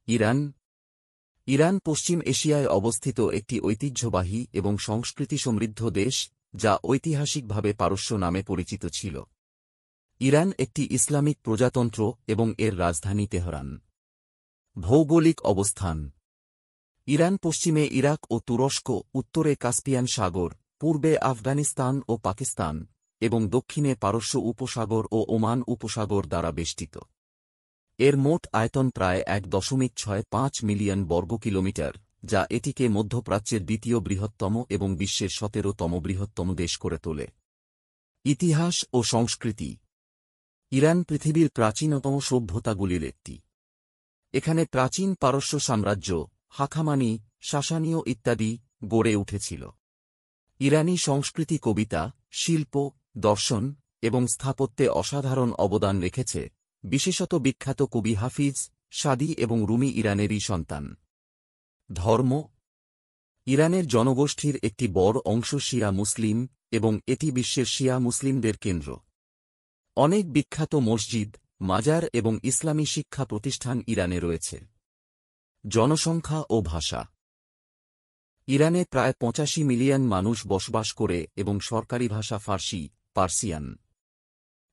Iran Iran পশ্চিম এশিয়ায় অবস্থিত একটি ঐতিহ্যবাহী এবং সংস্কৃতি সমৃদ্ধ দেশ যা ঐতিহাসিকভাবে পারস্য নামে পরিচিত ছিল। ইরান একটি ইসলামিক প্রজাতন্ত্র এবং এর রাজধানী তেহরান। ভৌগোলিক অবস্থান: ইরান পশ্চিমে ইরাক ও তুরস্ক, উত্তরে কাস্পিয়ান সাগর, পূর্বে আফগানিস্তান ও পাকিস্তান, এবং দক্ষিণে পারস্য উপসাগর ও ওমান উপসাগর দ্বারা বেষ্টিত। এর মোট আয়তন প্রায় ১.৬৫ মিলিয়ন বর্গ কিলোমিটার, যা এটিকে মধ্যপ্রাচ্যের দ্বিতীয় বৃহত্তম এবং বিশ্বের ১৭তম বৃহত্তম দেশ করে তোলে। ইতিহাস ও সংস্কৃতি: ইরান পৃথিবীর প্রাচীনতম সভ্যতাগুলির একটি। এখানে প্রাচীন পারস্য সাম্রাজ্য, হাখামানি, সাসানীয় ইত্যাদি গড়ে উঠেছিল। ইরানি সংস্কৃতি কবিতা, শিল্প, দর্শন এবং স্থাপত্যে অসাধারণ অবদান রেখেছে। বিশেষত বিখ্যাত কবি হাফিজ, সাদি এবং রুমি ইরানেরই সন্তান। ধর্ম: ইরানের জনগোষ্ঠীর একটি বড় অংশ শিয়া মুসলিম এবং এটি বিশ্বের শিয়া মুসলিমদের কেন্দ্র। অনেক বিখ্যাত মসজিদ, মাজার এবং ইসলামী শিক্ষা প্রতিষ্ঠান ইরানে রয়েছে। জনসংখ্যা ও ভাষা: ইরানে প্রায় ৮৫ মিলিয়ন মানুষ বসবাস করে এবং সরকারি ভাষা ফার্সি, পার্সিয়ান।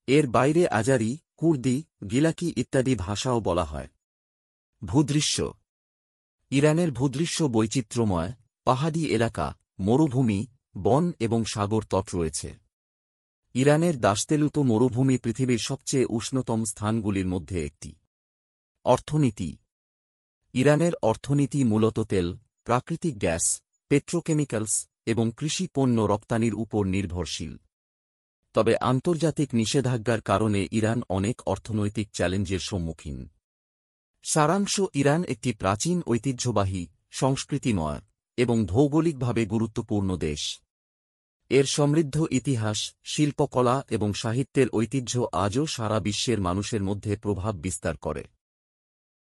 এর বাইরে আজারি, কুর্দি, গিলাকি ইত্যাদি ভাষাও বলা হয়। ভূদৃশ্য: ইরানের ভূদৃশ্য বৈচিত্র্যময়। পাহাড়ি এলাকা, মরুভূমি, বন এবং সাগর তট রয়েছে। ইরানের দাশতেলুতো মরুভূমি পৃথিবীর সবচেয়ে উষ্ণতম স্থানগুলির মধ্যে একটি। অর্থনীতি: ইরানের অর্থনীতি মূলত তেল, প্রাকৃতিক গ্যাস, পেট্রোকেমিক্যালস এবং কৃষি পণ্য রপ্তানির উপর নির্ভরশীল। তবে আন্তর্জাতিক নিষেধাজ্ঞার কারণে ইরান অনেক অর্থনৈতিক চ্যালেঞ্জের সম্মুখীন। সারাংশ: ইরান একটি প্রাচীন ঐতিহ্যবাহী, সংস্কৃতিময় এবং ভৌগোলিকভাবে গুরুত্বপূর্ণ দেশ। এর সমৃদ্ধ ইতিহাস, শিল্পকলা এবং সাহিত্যের ঐতিহ্য আজও সারা বিশ্বের মানুষের মধ্যে প্রভাব বিস্তার করে।